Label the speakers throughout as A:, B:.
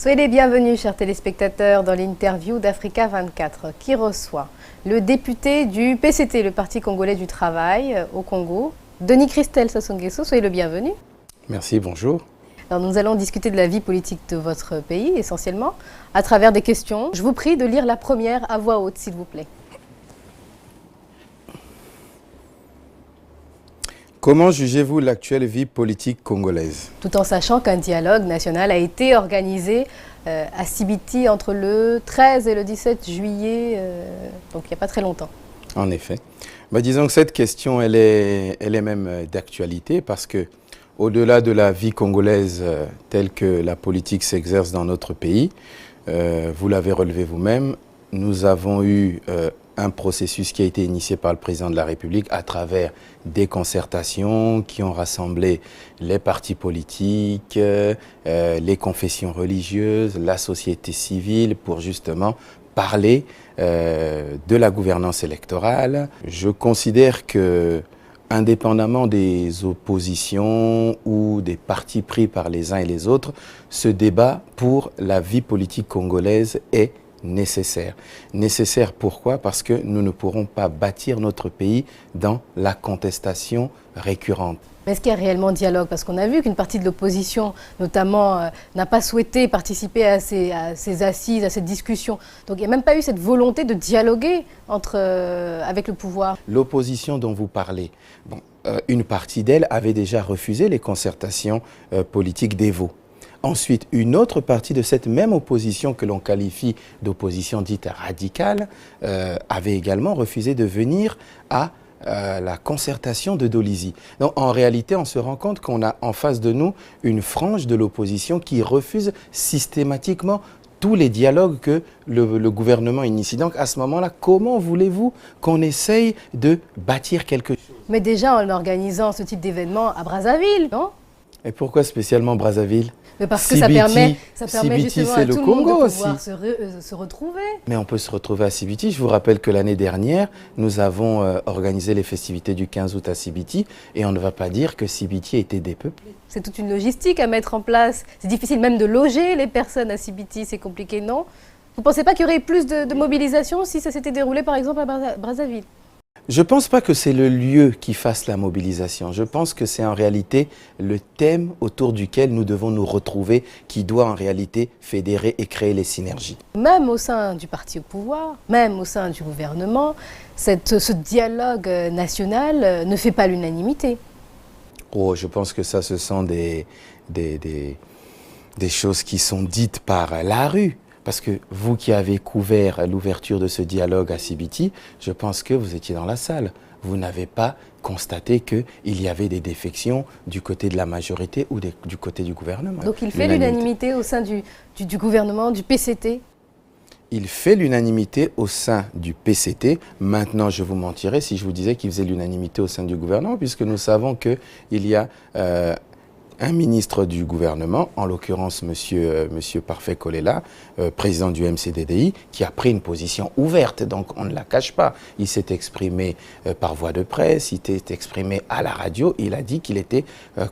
A: Soyez les bienvenus, chers téléspectateurs, dans l'interview d'Africa 24, qui reçoit le député du PCT, le Parti congolais du travail au Congo, Denis Christelle Sassou Nguesso. Soyez le bienvenu.
B: Merci, bonjour.
A: Alors nous allons discuter de la vie politique de votre pays, essentiellement, à travers des questions. Je vous prie de lire la première à voix haute, s'il vous plaît.
B: Comment jugez-vous l'actuelle vie politique congolaise?
A: Tout en sachant qu'un dialogue national a été organisé à Sibiti entre le 13 et le 17 juillet, donc il n'y a pas très longtemps.
B: En effet. Disons que cette question, elle est même d'actualité parce que, au-delà de la vie congolaise telle que la politique s'exerce dans notre pays, vous l'avez relevé vous-même, nous avons eu un processus qui a été initié par le président de la République à travers des concertations qui ont rassemblé les partis politiques, les confessions religieuses, la société civile pour justement parler de la gouvernance électorale. Je considère que, indépendamment des oppositions ou des partis pris par les uns et les autres, ce débat pour la vie politique congolaise est nécessaire. Nécessaire pourquoi? Parce que nous ne pourrons pas bâtir notre pays dans la contestation récurrente.
A: Mais est-ce qu'il y a réellement dialogue? Parce qu'on a vu qu'une partie de l'opposition, notamment, n'a pas souhaité participer à ces assises, à cette discussion. Donc il n'y a même pas eu cette volonté de dialoguer avec le pouvoir.
B: L'opposition dont vous parlez, une partie d'elle avait déjà refusé les concertations politiques d'Evo. Ensuite, une autre partie de cette même opposition que l'on qualifie d'opposition dite radicale avait également refusé de venir à la concertation de Dolisie. Donc en réalité, on se rend compte qu'on a en face de nous une frange de l'opposition qui refuse systématiquement tous les dialogues que le gouvernement initie. Donc à ce moment-là, comment voulez-vous qu'on essaye de bâtir quelque chose?
A: Mais déjà en organisant ce type d'événement à Brazzaville, non?
B: Et pourquoi spécialement Brazzaville?
A: Mais parce que
B: Sibiti,
A: ça permet justement à tout le monde de pouvoir se retrouver.
B: Mais on peut se retrouver à Sibiti. Je vous rappelle que l'année dernière, nous avons organisé les festivités du 15 août à Sibiti et on ne va pas dire que Sibiti était dépeuplé.
A: C'est toute une logistique à mettre en place. C'est difficile même de loger les personnes à Sibiti, c'est compliqué, non? Vous ne pensez pas qu'il y aurait plus de mobilisation si ça s'était déroulé par exemple à Brazzaville?
B: Je ne pense pas que c'est le lieu qui fasse la mobilisation. Je pense que c'est en réalité le thème autour duquel nous devons nous retrouver qui doit en réalité fédérer et créer les synergies.
A: Même au sein du parti au pouvoir, même au sein du gouvernement, ce dialogue national ne fait pas l'unanimité.
B: Oh, je pense que ça, ce sont des choses qui sont dites par la rue. Parce que vous qui avez couvert l'ouverture de ce dialogue à Sibiti, je pense que vous étiez dans la salle. Vous n'avez pas constaté qu'il y avait des défections du côté de la majorité ou du côté du gouvernement.
A: Donc il fait l'unanimité au sein du gouvernement, du PCT?
B: Il fait l'unanimité au sein du PCT. Maintenant, je vous mentirais si je vous disais qu'il faisait l'unanimité au sein du gouvernement, puisque nous savons qu'il y a un ministre du gouvernement, en l'occurrence monsieur Parfait Kolela, président du MCDDI, qui a pris une position ouverte, donc on ne la cache pas. Il s'est exprimé par voie de presse, il s'est exprimé à la radio, il a dit qu'il était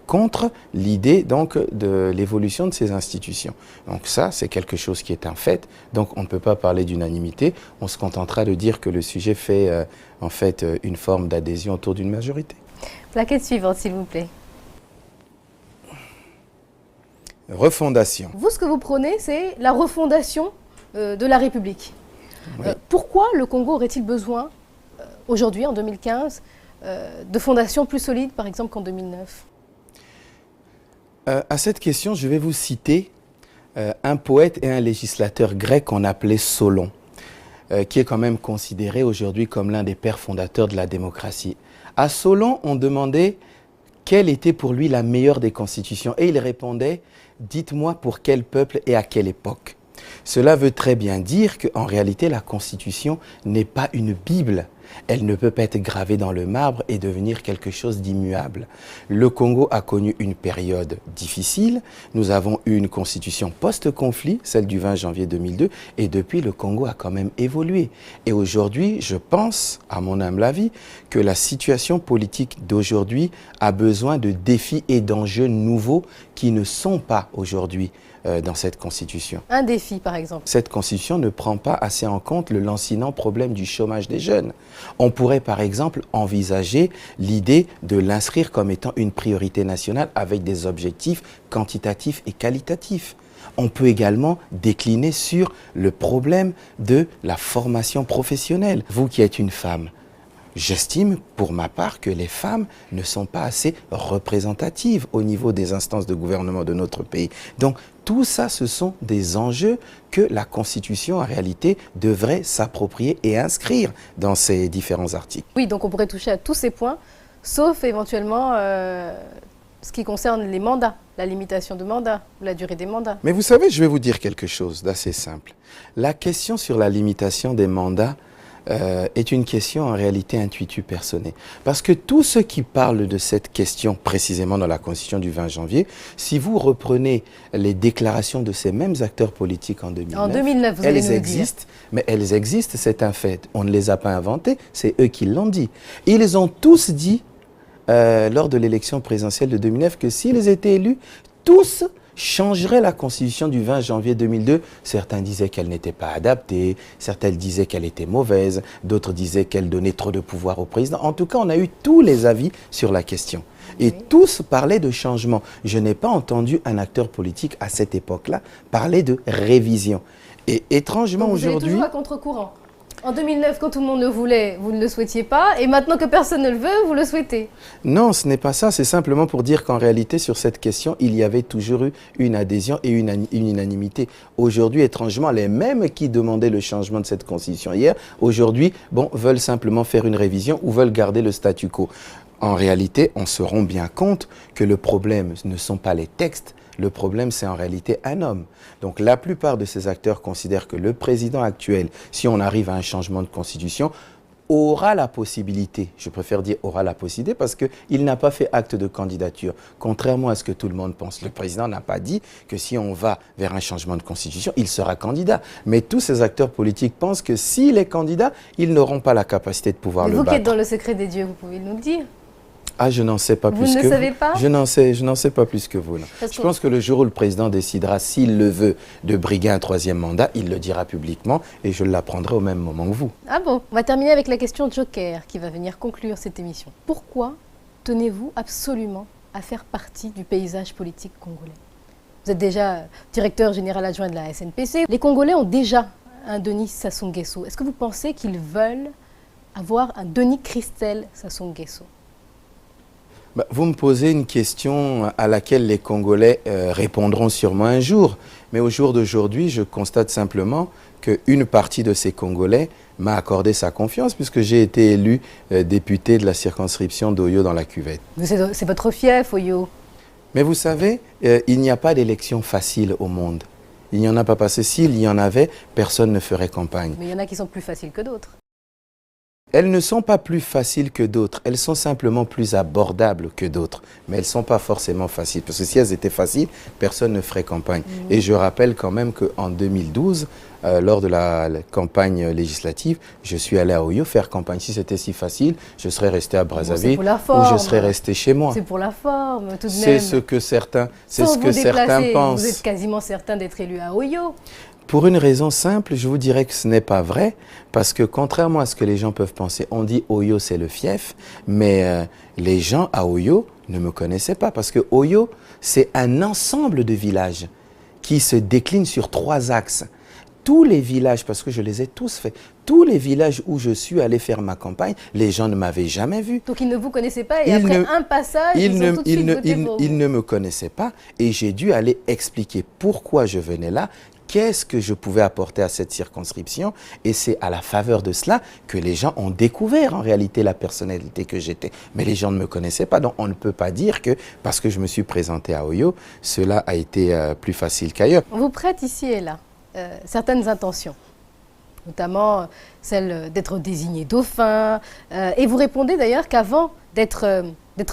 B: contre l'idée donc de l'évolution de ces institutions. Donc ça, c'est quelque chose qui est un fait, donc on ne peut pas parler d'unanimité, on se contentera de dire que le sujet fait en fait une forme d'adhésion autour d'une majorité.
A: Plaquette suivante, s'il vous plaît.
B: Refondation.
A: Vous, ce que vous prônez, c'est la refondation de la République. Oui. Pourquoi le Congo aurait-il besoin, aujourd'hui, en 2015, de fondations plus solides, par exemple, qu'en 2009?
B: À cette question, je vais vous citer un poète et un législateur grec qu'on appelait Solon, qui est quand même considéré aujourd'hui comme l'un des pères fondateurs de la démocratie. À Solon, on demandait quelle était pour lui la meilleure des constitutions et il répondait: dites-moi pour quel peuple et à quelle époque. Cela veut très bien dire qu'en réalité, la Constitution n'est pas une Bible. Elle ne peut pas être gravée dans le marbre et devenir quelque chose d'immuable. Le Congo a connu une période difficile. Nous avons eu une constitution post-conflit, celle du 20 janvier 2002, et depuis, le Congo a quand même évolué. Et aujourd'hui, je pense, à mon humble avis, que la situation politique d'aujourd'hui a besoin de défis et d'enjeux nouveaux qui ne sont pas aujourd'hui dans cette constitution.
A: Un défi, par exemple.
B: Cette constitution ne prend pas assez en compte le lancinant problème du chômage des jeunes. On pourrait, par exemple, envisager l'idée de l'inscrire comme étant une priorité nationale avec des objectifs quantitatifs et qualitatifs. On peut également décliner sur le problème de la formation professionnelle. Vous qui êtes une femme, j'estime, pour ma part, que les femmes ne sont pas assez représentatives au niveau des instances de gouvernement de notre pays. Donc, tout ça, ce sont des enjeux que la Constitution, en réalité, devrait s'approprier et inscrire dans ces différents articles.
A: Oui, donc on pourrait toucher à tous ces points, sauf éventuellement ce qui concerne les mandats, la limitation de mandats, la durée des mandats.
B: Mais vous savez, je vais vous dire quelque chose d'assez simple. La question sur la limitation des mandats est une question en réalité intuitu personnée. Parce que tous ceux qui parlent de cette question précisément dans la Constitution du 20 janvier, si vous reprenez les déclarations de ces mêmes acteurs politiques en 2009,
A: vous allez
B: elles
A: nous
B: existent, mais elles existent, c'est un fait. On ne les a pas inventées, c'est eux qui l'ont dit. Ils ont tous dit, lors de l'élection présidentielle de 2009, que s'ils étaient élus, tous changerait la Constitution du 20 janvier 2002. Certains disaient qu'elle n'était pas adaptée, certains disaient qu'elle était mauvaise, d'autres disaient qu'elle donnait trop de pouvoir au président. En tout cas, on a eu tous les avis sur la question. Et tous parlaient de changement. Je n'ai pas entendu un acteur politique à cette époque-là parler de révision. Et étrangement aujourd'hui...
A: Vous êtes toujours à contre-courant. En 2009, quand tout le monde le voulait, vous ne le souhaitiez pas. Et maintenant que personne ne le veut, vous le souhaitez.
B: Non, ce n'est pas ça. C'est simplement pour dire qu'en réalité, sur cette question, il y avait toujours eu une adhésion et une unanimité. Aujourd'hui, étrangement, les mêmes qui demandaient le changement de cette constitution hier, aujourd'hui, veulent simplement faire une révision ou veulent garder le statu quo. En réalité, on se rend bien compte que le problème ne sont pas les textes. Le problème, c'est en réalité un homme. Donc la plupart de ces acteurs considèrent que le président actuel, si on arrive à un changement de constitution, aura la possibilité, je préfère dire aura la possibilité parce qu'il n'a pas fait acte de candidature. Contrairement à ce que tout le monde pense, le président n'a pas dit que si on va vers un changement de constitution, il sera candidat. Mais tous ces acteurs politiques pensent que s'il est candidat, ils n'auront pas la capacité de pouvoir le battre.
A: Vous qui êtes dans le secret des dieux, vous pouvez nous le dire.
B: Ah, je n'en sais pas plus que vous.
A: Vous ne savez pas ?
B: Je n'en sais pas plus que vous. Je pense que le jour où le président décidera, s'il le veut, de briguer un troisième mandat, il le dira publiquement et je l'apprendrai au même moment que vous. Ah
A: bon ? On va terminer avec la question Joker qui va venir conclure cette émission. Pourquoi tenez-vous absolument à faire partie du paysage politique congolais ? Vous êtes déjà directeur général adjoint de la SNPC. Les Congolais ont déjà un Denis Sassou Nguesso. Est-ce que vous pensez qu'ils veulent avoir un Denis Christelle Sassou Nguesso ?
B: Vous me posez une question à laquelle les Congolais répondront sûrement un jour. Mais au jour d'aujourd'hui, je constate simplement qu'une partie de ces Congolais m'a accordé sa confiance puisque j'ai été élu député de la circonscription d'Oyo dans la Cuvette.
A: C'est votre fief, Oyo.
B: Mais vous savez, il n'y a pas d'élection facile au monde. Il n'y en a pas parce que s'il y en avait, personne ne ferait campagne.
A: Mais il y en a qui sont plus faciles que d'autres.
B: Elles ne sont pas plus faciles que d'autres, elles sont simplement plus abordables que d'autres. Mais elles ne sont pas forcément faciles, parce que si elles étaient faciles, personne ne ferait campagne. Et je rappelle quand même qu'en 2012, lors de la campagne législative, je suis allé à Oyo faire campagne. Si c'était si facile, je serais resté à Brazzaville ou je serais resté chez moi.
A: C'est pour la forme, tout de même.
B: C'est ce que certains pensent.
A: Vous êtes quasiment certain d'être élu à Oyo.
B: Pour une raison simple, je vous dirais que ce n'est pas vrai, parce que contrairement à ce que les gens peuvent penser, on dit Oyo c'est le fief, mais les gens à Oyo ne me connaissaient pas, parce que Oyo c'est un ensemble de villages qui se déclinent sur 3 axes. Tous les villages, parce que je les ai tous faits, tous les villages où je suis allé faire ma campagne, les gens ne m'avaient jamais vu.
A: Donc ils ne vous connaissaient pas et après un passage, ils ont tout de suite voté pour vous.
B: Ils ne me connaissaient pas et j'ai dû aller expliquer pourquoi je venais là, qu'est-ce que je pouvais apporter à cette circonscription et c'est à la faveur de cela que les gens ont découvert en réalité la personnalité que j'étais. Mais les gens ne me connaissaient pas, donc on ne peut pas dire que parce que je me suis présenté à Oyo, cela a été plus facile qu'ailleurs.
A: On vous prête ici et là certaines intentions. notamment celle d'être désigné dauphin. Et vous répondez d'ailleurs qu'avant d'être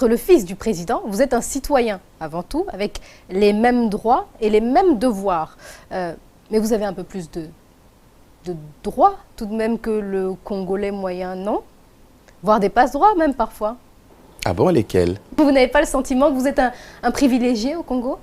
A: le fils du président, vous êtes un citoyen avant tout, avec les mêmes droits et les mêmes devoirs. Mais vous avez un peu plus de droits tout de même que le Congolais moyen, non? Voire des passe-droits même parfois.
B: Ah bon, lesquels?
A: Vous n'avez pas le sentiment que vous êtes un privilégié au Congo?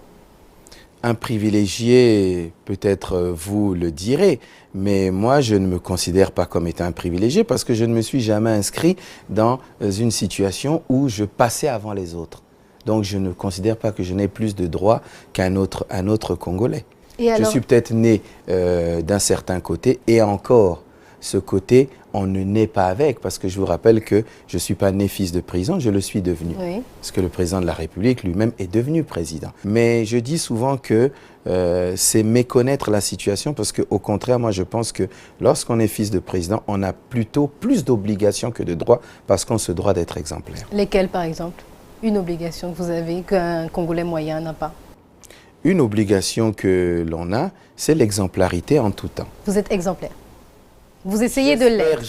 B: Un privilégié, peut-être vous le direz, mais moi je ne me considère pas comme étant un privilégié parce que je ne me suis jamais inscrit dans une situation où je passais avant les autres. Donc je ne considère pas que je n'ai plus de droits qu'un autre Congolais.
A: Et alors...
B: Je suis peut-être né d'un certain côté et encore, ce côté, on ne naît pas avec parce que je vous rappelle que je ne suis pas né fils de président, je le suis devenu.
A: Oui.
B: Parce que le président de la République lui-même est devenu président. Mais je dis souvent que c'est méconnaître la situation parce qu'au contraire, moi je pense que lorsqu'on est fils de président, on a plutôt plus d'obligations que de droits parce qu'on se doit d'être exemplaire.
A: Lesquelles par exemple? Une obligation que vous avez qu'un Congolais moyen n'a pas?
B: Une obligation que l'on a, c'est l'exemplarité en tout temps.
A: Vous êtes exemplaire. Vous essayez de l'être.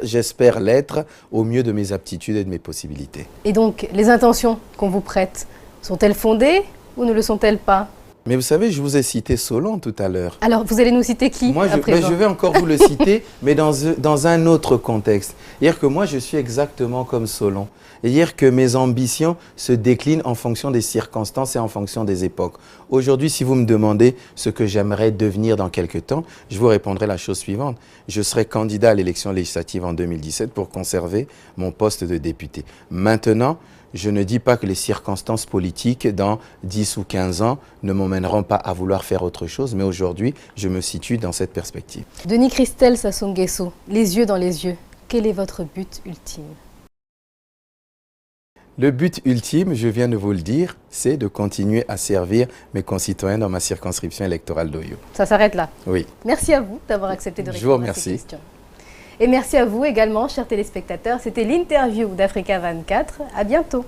B: J'espère l'être au mieux de mes aptitudes et de mes possibilités.
A: Et donc, les intentions qu'on vous prête, sont-elles fondées ou ne le sont-elles pas?
B: Mais vous savez, je vous ai cité Solon tout à l'heure.
A: Alors, vous allez nous citer qui?
B: Moi, je vais encore vous le citer, mais dans un autre contexte. C'est-à-dire que moi, je suis exactement comme Solon. C'est-à-dire que mes ambitions se déclinent en fonction des circonstances et en fonction des époques. Aujourd'hui, si vous me demandez ce que j'aimerais devenir dans quelques temps, je vous répondrai la chose suivante. Je serai candidat à l'élection législative en 2017 pour conserver mon poste de député. Maintenant, je ne dis pas que les circonstances politiques dans 10 ou 15 ans ne m'emmèneront pas à vouloir faire autre chose, mais aujourd'hui, je me situe dans cette perspective.
A: Denis Christelle Sassou Nguesso, les yeux dans les yeux, quel est votre but ultime?
B: Le but ultime, je viens de vous le dire, c'est de continuer à servir mes concitoyens dans ma circonscription électorale d'Oyo.
A: Ça s'arrête là?
B: Oui.
A: Merci à vous d'avoir accepté de
B: répondre. Je vous
A: à ces
B: remercie.
A: questions. Et merci à vous également, chers téléspectateurs. C'était l'interview d'Africa 24. À bientôt.